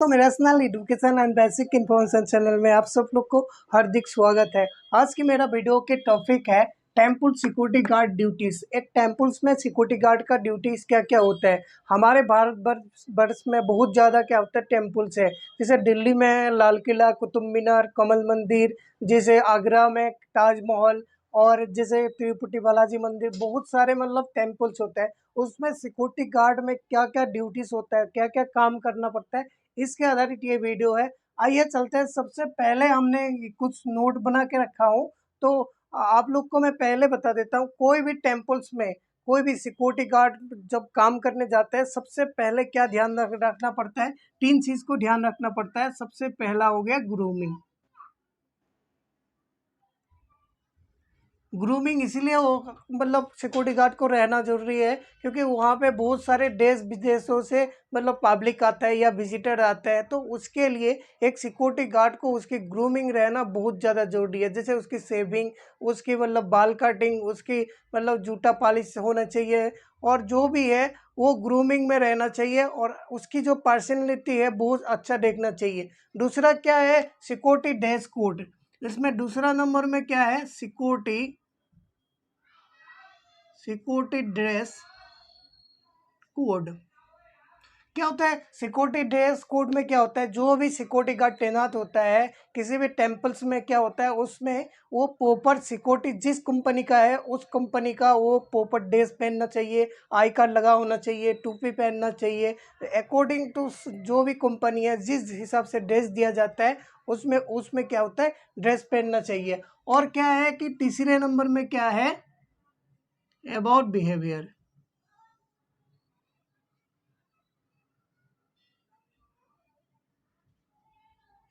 तो मेरा national education and basic information channel में आप सब लोग को हार्दिक स्वागत है। आज की मेरा वीडियो के टॉपिक है टेम्पल सिक्योरिटी गार्ड ड्यूटीज। एक टेम्पल्स में सिक्योरिटी गार्ड का ड्यूटीज क्या क्या होता है। हमारे भारत वर्ष में बहुत ज़्यादा क्या होता है टेम्पल्स है। जैसे दिल्ली में लाल किला, कुतुब मीनार, कमल मंदिर, जैसे आगरा में ताजमहल, और जैसे तिरुपति बालाजी मंदिर, बहुत सारे मतलब टेम्पल्स होते हैं। उसमें सिक्योरिटी गार्ड में क्या क्या ड्यूटीज होता है, क्या क्या काम करना पड़ता है, इसके आधारित ये वीडियो है। आइए चलते हैं। सबसे पहले हमने कुछ नोट बना के रखा हूँ, तो आप लोग को मैं पहले बता देता हूँ। कोई भी टेम्पल्स में कोई भी सिक्योरिटी गार्ड जब काम करने जाते हैं, सबसे पहले क्या ध्यान रखना पड़ता है, 3 चीज को ध्यान रखना पड़ता है। सबसे पहला हो गया ग्रूमिंग। ग्रूमिंग इसीलिए वो मतलब सिक्योरिटी गार्ड को रहना जरूरी है, क्योंकि वहाँ पे बहुत सारे देश विदेशों से मतलब पब्लिक आता है या विजिटर आता है, तो उसके लिए एक सिक्योरिटी गार्ड को उसकी ग्रूमिंग रहना बहुत ज़्यादा जरूरी है। जैसे उसकी सेविंग, उसकी मतलब बाल कटिंग, उसकी मतलब जूता पॉलिश होना चाहिए, और जो भी है वो ग्रूमिंग में रहना चाहिए, और उसकी जो पर्सनैलिटी है बहुत अच्छा देखना चाहिए। दूसरा क्या है, सिक्योरिटी ड्रेस कोड। इसमें दूसरा नंबर में क्या है, सिक्योरिटी ड्रेस कोड। क्या होता है सिक्योरिटी ड्रेस कोड में? क्या होता है, जो भी सिक्योरिटी गार्ड तैनात होता है किसी भी टेम्पल्स में, क्या होता है उसमें वो प्रॉपर सिक्योरिटी जिस कंपनी का है उस कंपनी का वो प्रॉपर ड्रेस पहनना चाहिए, आई कार्ड लगा होना चाहिए, टोपी पहनना चाहिए। अकॉर्डिंग टू जो भी कंपनी है, जिस हिसाब से ड्रेस दिया जाता है उसमें उसमें क्या होता है, ड्रेस पहनना चाहिए। और क्या है कि तीसरे नंबर में क्या है, about behaviour.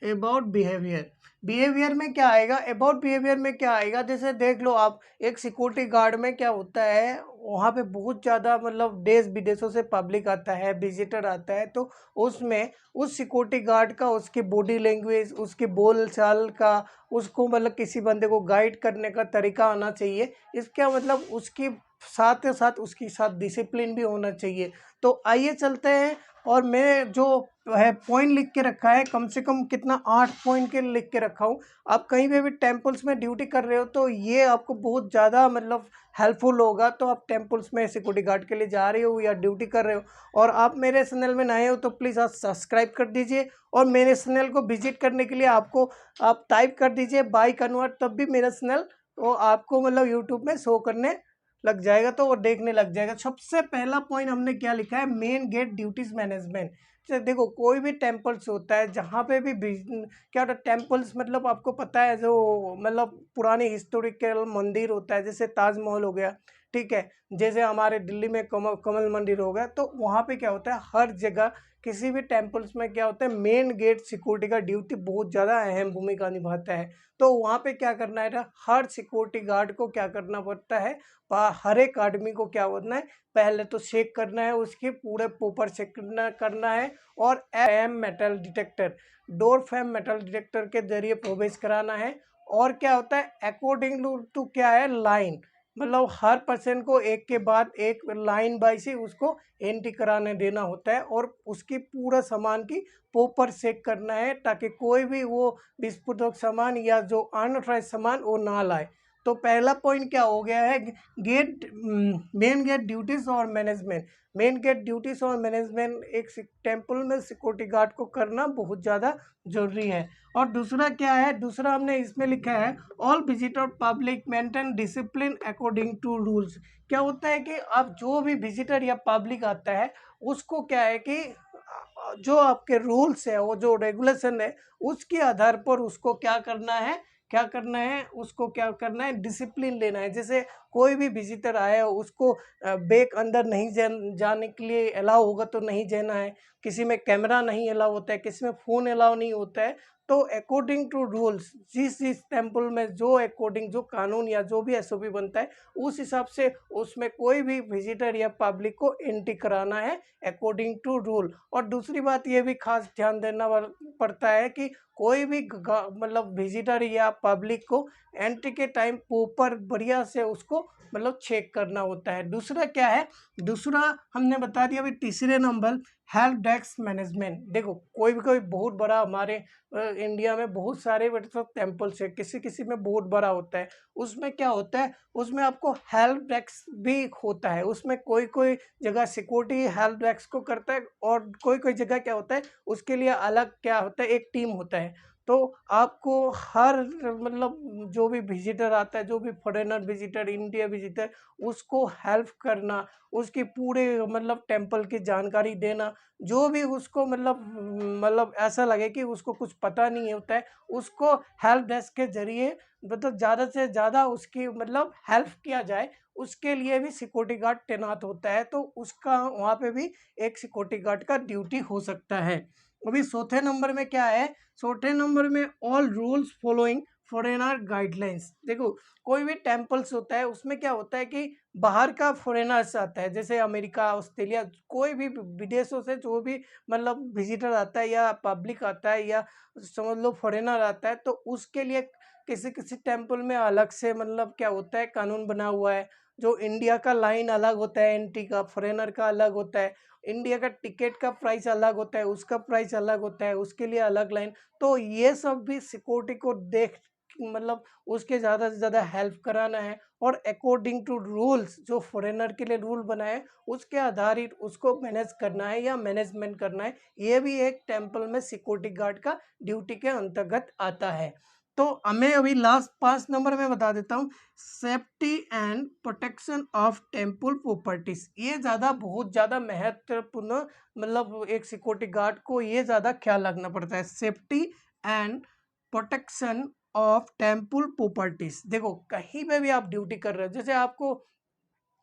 About behaviour, behaviour में क्या आएगा, अबाउट बिहेवियर में क्या आएगा, जैसे देख लो आप, एक सिक्योरिटी गार्ड में क्या होता है, वहाँ पे बहुत ज़्यादा मतलब देश विदेशों से पब्लिक आता है, विजिटर आता है, तो उसमें उस सिक्योरिटी गार्ड का उसकी बॉडी लैंग्वेज, उसकी बोल चाल का, उसको मतलब किसी बंदे को गाइड करने का तरीका आना चाहिए। इसका मतलब उसकी साथ के साथ उसके साथ डिसिप्लिन भी होना चाहिए। तो आइए चलते हैं। और मैं जो है पॉइंट लिख के रखा है, कम से कम कितना 8 पॉइंट के लिख के रखा हूँ। आप कहीं पे भी टेम्पल्स में ड्यूटी कर रहे हो तो ये आपको बहुत ज़्यादा मतलब हेल्पफुल होगा। तो आप टेम्पल्स में सिक्योरिटी गार्ड के लिए जा रहे हो या ड्यूटी कर रहे हो और आप मेरे चैनल में नए हो, तो प्लीज़ आप सब्सक्राइब कर दीजिए। और मेरे चैनल को विजिट करने के लिए आपको आप टाइप कर दीजिए बाय कन्वर्ट, तब भी मेरा चैनल वो आपको मतलब यूट्यूब में शो करने लग जाएगा, तो वो देखने लग जाएगा। सबसे पहला पॉइंट हमने क्या लिखा है, मेन गेट ड्यूटीज मैनेजमेंट। देखो कोई भी टेम्पल्स होता है, जहाँ पे भी क्या होता है, टेम्पल्स मतलब आपको पता है जो मतलब पुराने हिस्टोरिकल मंदिर होता है, जैसे ताजमहल हो गया, ठीक है, जैसे हमारे दिल्ली में कमल मंदिर हो गया, तो वहाँ पे क्या होता है, हर जगह किसी भी टेम्पल्स में क्या होता है, मेन गेट सिक्योरिटी का ड्यूटी बहुत ज़्यादा अहम भूमिका निभाता है। तो वहाँ पे क्या करना है, हर सिक्योरिटी गार्ड को क्या करना पड़ता है, हर एक आदमी को क्या होना है, पहले तो चेक करना है, उसके पूरे प्रॉपर चेक करना है। और एम metal detector, door frame metal detector के जरिए प्रवेश कराना है। और क्या होता है, अकॉर्डिंग टू क्या है, लाइन, मतलब हर पर्सन को एक के बाद एक लाइन बाई से उसको एंट्री कराने देना होता है, और उसकी पूरा सामान की प्रॉपर चेक करना है, ताकि कोई भी वो विस्फोटक सामान या जो अनऑथराइज सामान वो ना लाए। तो पहला पॉइंट क्या हो गया है, गेट मेन गेट ड्यूटीज और मैनेजमेंट। मेन गेट ड्यूटीज और मैनेजमेंट एक टेम्पल में सिक्योरिटी गार्ड को करना बहुत ज़्यादा जरूरी है। और दूसरा क्या है, दूसरा हमने इसमें लिखा है, all visitor public maintain discipline according to rules. क्या होता है कि अब जो भी विजिटर या पब्लिक आता है उसको क्या है कि जो आपके रूल्स है, वो जो रेगुलेशन है, उसके आधार पर उसको क्या करना है, उसको क्या करना है, डिसिप्लिन लेना है। जैसे कोई भी विजिटर आया उसको बैग अंदर नहीं जाने के लिए अलाउ होगा तो नहीं जाना है, किसी में कैमरा नहीं अलाउ होता है, किसी में फ़ोन अलाउ नहीं होता है। तो अकॉर्डिंग टू रूल्स, जिस टेम्पल में जो अकॉर्डिंग जो कानून या जो भी एसओपी बनता है, उस हिसाब से उसमें कोई भी विजिटर या पब्लिक को एंट्री कराना है अकॉर्डिंग टू रूल। और दूसरी बात ये भी खास ध्यान देना पड़ता है कि कोई भी मतलब विजिटर या पब्लिक को एंट्री के टाइम प्रॉपर बढ़िया से उसको मतलब चेक करना होता है। दूसरा क्या है, दूसरा हमने बता दिया अभी तीसरे नंबर, हेल्प डेस्क मैनेजमेंट। देखो कोई बहुत बड़ा हमारे इंडिया में बहुत सारे मतलब टेम्पल्स है, किसी किसी में बहुत बड़ा होता है। उसमें क्या होता है, उसमें आपको हेल्प डेस्क भी होता है। उसमें कोई कोई जगह सिक्योरिटी हेल्प डेस्क को करता है, और कोई कोई जगह क्या होता है उसके लिए अलग क्या होता है, एक टीम होता है। तो आपको हर मतलब जो भी विजिटर आता है, जो भी फॉरेनर विजिटर, इंडिया विजिटर, उसको हेल्प करना, उसकी पूरे मतलब टेम्पल की जानकारी देना। जो भी उसको मतलब ऐसा लगे कि उसको कुछ पता नहीं होता है, उसको हेल्प डेस्क के जरिए मतलब ज़्यादा से ज़्यादा उसकी मतलब हेल्प किया जाए, उसके लिए भी सिक्योरिटी गार्ड तैनात होता है। तो उसका वहाँ पे भी एक सिक्योरिटी गार्ड का ड्यूटी हो सकता है। अभी चौथे नंबर में क्या है, चौथे नंबर में all rules following foreigner guidelines. देखो कोई भी टेम्पल्स होता है उसमें क्या होता है कि बाहर का फॉरेनर्स आता है, जैसे अमेरिका, ऑस्ट्रेलिया, कोई भी विदेशों से जो भी मतलब विजिटर आता है या पब्लिक आता है या समझ लो फॉरेनर आता है, तो उसके लिए किसी किसी टेम्पल में अलग से मतलब क्या होता है कानून बना हुआ है। जो इंडिया का लाइन अलग होता है एंट्री का, फॉरेनर का अलग होता है। इंडिया का टिकट का प्राइस अलग होता है, उसका प्राइस अलग होता है, उसके लिए अलग लाइन। तो ये सब भी सिक्योरिटी को देख मतलब उसके ज़्यादा से ज़्यादा हेल्प कराना है, और अकॉर्डिंग टू रूल्स जो फॉरेनर के लिए रूल बनाए उसके आधारित उसको मैनेज करना है या मैनेजमेंट करना है। ये भी एक टेम्पल में सिक्योरिटी गार्ड का ड्यूटी के अंतर्गत आता है। तो हमें अभी लास्ट 5 नंबर में बता देता हूँ, safety and protection of temple properties. ये ज़्यादा बहुत ज़्यादा महत्वपूर्ण मतलब एक सिक्योरिटी गार्ड को ये ज़्यादा ख्याल रखना पड़ता है, safety and protection of temple properties. देखो कहीं पे भी आप ड्यूटी कर रहे हो, जैसे आपको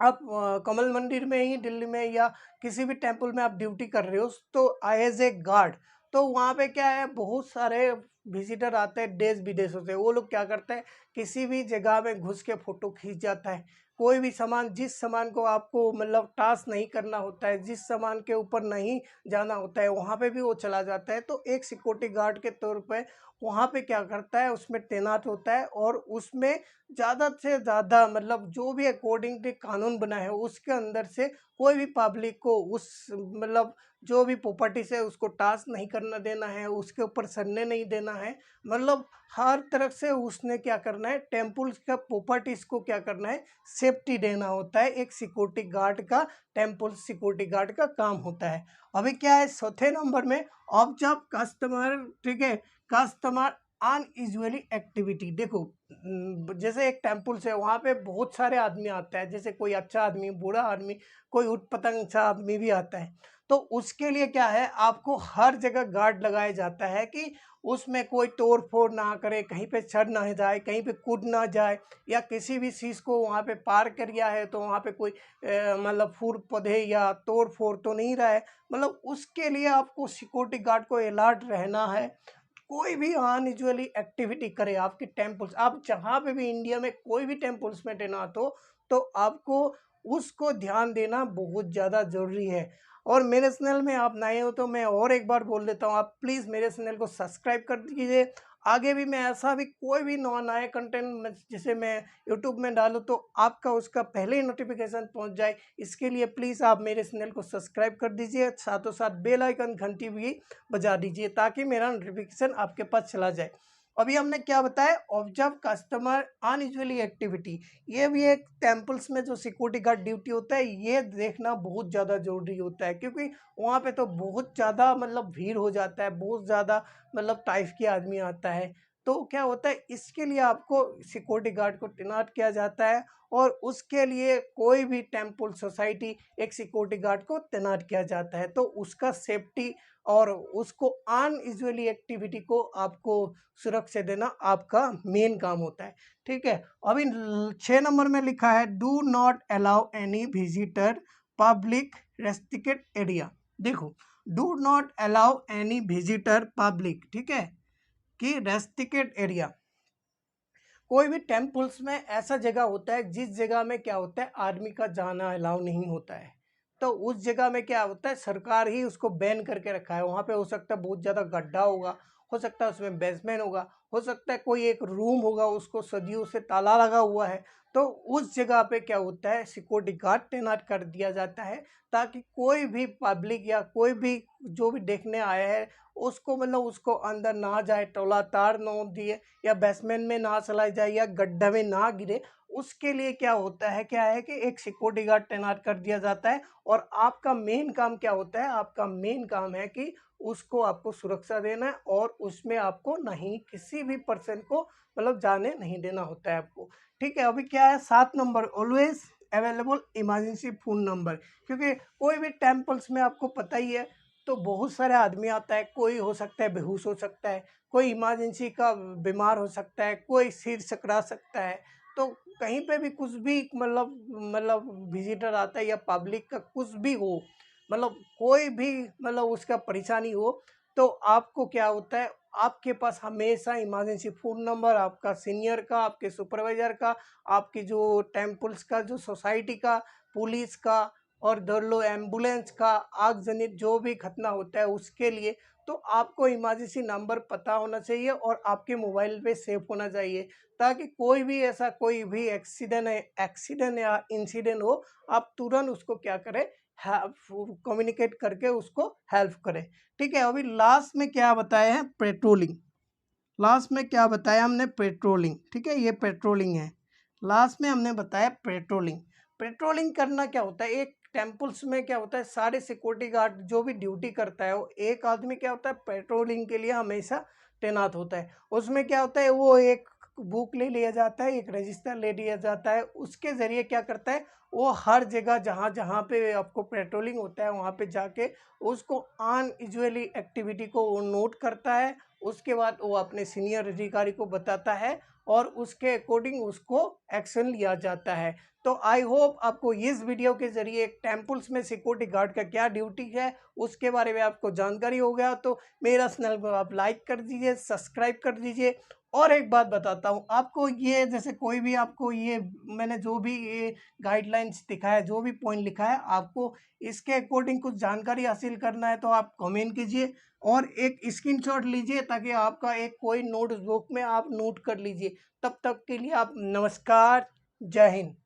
आप कमल मंदिर में ही दिल्ली में या किसी भी टेम्पल में आप ड्यूटी कर रहे हो, तो एज ए गार्ड, तो वहाँ पे क्या है बहुत सारे विजिटर आते हैं देश विदेशों से। वो लोग क्या करते हैं, किसी भी जगह में घुस के फोटो खींच जाता है। कोई भी सामान, जिस सामान को आपको मतलब टास्क नहीं करना होता है, जिस सामान के ऊपर नहीं जाना होता है, वहाँ पे भी वो चला जाता है। तो एक सिक्योरिटी गार्ड के तौर पे वहाँ पे क्या करता है, उसमें तैनात होता है, और उसमें ज़्यादा से ज़्यादा मतलब जो भी अकॉर्डिंग टू कानून बना है उसके अंदर से कोई भी पब्लिक को उस मतलब जो भी प्रॉपर्टी से उसको टास्क नहीं करना देना है, उसके ऊपर सरने नहीं देना है। मतलब हर तरफ से उसने क्या करना है, टेम्पल्स का प्रॉपर्टीज को क्या करना है, सेफ्टी देना होता है। एक सिक्योरिटी गार्ड का, टेम्पल सिक्योरिटी गार्ड का काम होता है। अभी क्या है चौथे नंबर में, ऑब्जर्व कस्टमर, ठीक है, कस्टमर अनयूजुअली एक्टिविटी। देखो जैसे एक टेम्पल्स है, वहाँ पे बहुत सारे आदमी आता है, जैसे कोई अच्छा आदमी, बुरा आदमी, कोई उटपटांग सा आदमी भी आता है। तो उसके लिए क्या है, आपको हर जगह गार्ड लगाया जाता है कि उसमें कोई तोड़ फोड़ ना करे, कहीं पे चढ़ ना जाए, कहीं पे कूद ना जाए, या किसी भी चीज़ को वहाँ पे पार कर गया है तो वहाँ पे कोई मतलब फूल पौधे या तोड़ फोड़ तो नहीं रहा है। मतलब उसके लिए आपको सिक्योरिटी गार्ड को अलर्ट रहना है। कोई भी अनयूजुअली एक्टिविटी करे आपके टेम्पल्स, आप जहाँ पे भी इंडिया में कोई भी टेम्पल्स में तैनात हो, तो आपको उसको ध्यान देना बहुत ज़्यादा ज़रूरी है। और मेरे चैनल में आप नए हो तो मैं और एक बार बोल देता हूँ, आप प्लीज़ मेरे चैनल को सब्सक्राइब कर दीजिए। आगे भी मैं ऐसा भी कोई भी नया कंटेंट जिसे मैं यूट्यूब में डालूँ तो आपका उसका पहले ही नोटिफिकेशन पहुंच जाए। इसके लिए प्लीज़ आप मेरे चैनल को सब्सक्राइब कर दीजिए, साथों साथ बेल आइकन घंटी भी बजा दीजिए ताकि मेरा नोटिफिकेशन आपके पास चला जाए। अभी हमने क्या बताया, ऑब्जर्व कस्टमर अनयूजुअली एक्टिविटी। ये भी एक टेम्पल्स में जो सिक्योरिटी गार्ड ड्यूटी होता है, ये देखना बहुत ज़्यादा जरूरी होता है, क्योंकि वहाँ पे तो बहुत ज़्यादा मतलब भीड़ हो जाता है, बहुत ज़्यादा मतलब टाइप के आदमी आता है। तो क्या होता है, इसके लिए आपको सिक्योरिटी गार्ड को तैनात किया जाता है, और उसके लिए कोई भी टेम्पल सोसाइटी एक सिक्योरिटी गार्ड को तैनात किया जाता है। तो उसका सेफ्टी और उसको अनयूजुअली एक्टिविटी को आपको सुरक्षा देना आपका मेन काम होता है। ठीक है, अभी 6 नंबर में लिखा है, do not allow any visitor public restricted area. देखो do not allow any visitor public, ठीक है, कि रेस्ट्रिक्टेड एरिया। कोई भी टेम्पल्स में ऐसा जगह होता है जिस जगह में क्या होता है, आदमी का जाना अलाउ नहीं होता है। तो उस जगह में क्या होता है, सरकार ही उसको बैन करके रखा है। वहाँ पे हो सकता है बहुत ज़्यादा गड्ढा होगा, हो सकता है उसमें बेसमेंट होगा, हो सकता है कोई एक रूम होगा उसको सदियों से ताला लगा हुआ है। तो उस जगह पे क्या होता है, सिक्योरिटी गार्ड तैनात कर दिया जाता है, ताकि कोई भी पब्लिक या कोई भी जो भी देखने आया है उसको मतलब उसको अंदर ना जाए, टोला तार ना दिए, या बेसमेंट में ना चला जाए, या गड्ढे में ना गिरे। उसके लिए क्या होता है, क्या है कि एक सिक्योरिटी गार्ड तैनात कर दिया जाता है। और आपका मेन काम क्या होता है, आपका मेन काम है कि उसको आपको सुरक्षा देना है, और उसमें आपको नहीं किसी भी पर्सन को मतलब जाने नहीं देना होता है आपको। ठीक है, अभी क्या है 7 number, always available emergency phone number. क्योंकि कोई भी टेम्पल्स में आपको पता ही है, तो बहुत सारे आदमी आता है, कोई हो सकता है बेहोश हो सकता है, कोई इमरजेंसी का बीमार हो सकता है, कोई सिर चकरा सकता है। तो कहीं पे भी कुछ भी मतलब विजिटर आता है या पब्लिक का कुछ भी हो, मतलब कोई भी मतलब उसका परेशानी हो, तो आपको क्या होता है, आपके पास हमेशा इमरजेंसी फ़ोन नंबर आपका सीनियर का, आपके सुपरवाइज़र का, आपकी जो टेम्पल्स का, जो सोसाइटी का, पुलिस का, और धर लो एम्बुलेंस का, आगजनित जो भी घटना होता है उसके लिए। तो आपको इमरजेंसी नंबर पता होना चाहिए और आपके मोबाइल पे सेव होना चाहिए, ताकि कोई भी ऐसा कोई भी एक्सीडेंट या इंसिडेंट हो, आप तुरंत उसको क्या करें, कम्युनिकेट करके उसको हेल्प करें। ठीक है, अभी लास्ट में क्या बताया है, पेट्रोलिंग। लास्ट में क्या बताया हमने, पेट्रोलिंग। ठीक है, ये पेट्रोलिंग है। लास्ट में हमने बताया पेट्रोलिंग। पेट्रोलिंग करना क्या होता है, एक टेम्पल्स में क्या होता है, सारे सिक्योरिटी गार्ड जो भी ड्यूटी करता है, वो एक आदमी क्या होता है, पेट्रोलिंग के लिए हमेशा तैनात होता है। उसमें क्या होता है, वो एक बुक ले लिया जाता है, एक रजिस्टर ले लिया जाता है, उसके ज़रिए क्या करता है, वो हर जगह जहाँ जहाँ पे आपको पेट्रोलिंग होता है वहाँ पे जाके उसको अनयूजुअली एक्टिविटी को वो नोट करता है। उसके बाद वो अपने सीनियर अधिकारी को बताता है, और उसके अकॉर्डिंग उसको एक्शन लिया जाता है। तो आई होप आपको इस वीडियो के ज़रिए टेम्पल्स में सिक्योरिटी गार्ड का क्या ड्यूटी है उसके बारे में आपको जानकारी हो गया। तो मेरा चैनल को आप लाइक कर दीजिए, सब्सक्राइब कर दीजिए। और एक बात बताता हूँ आपको, ये जैसे कोई भी आपको ये मैंने जो भी ये गाइडलाइंस दिखाया, जो भी पॉइंट लिखा है, आपको इसके अकॉर्डिंग कुछ जानकारी हासिल करना है तो आप कमेंट कीजिए और एक स्क्रीनशॉट लीजिए, ताकि आपका एक कोई नोटबुक में आप नोट कर लीजिए। तब तक के लिए आप नमस्कार, जय हिंद।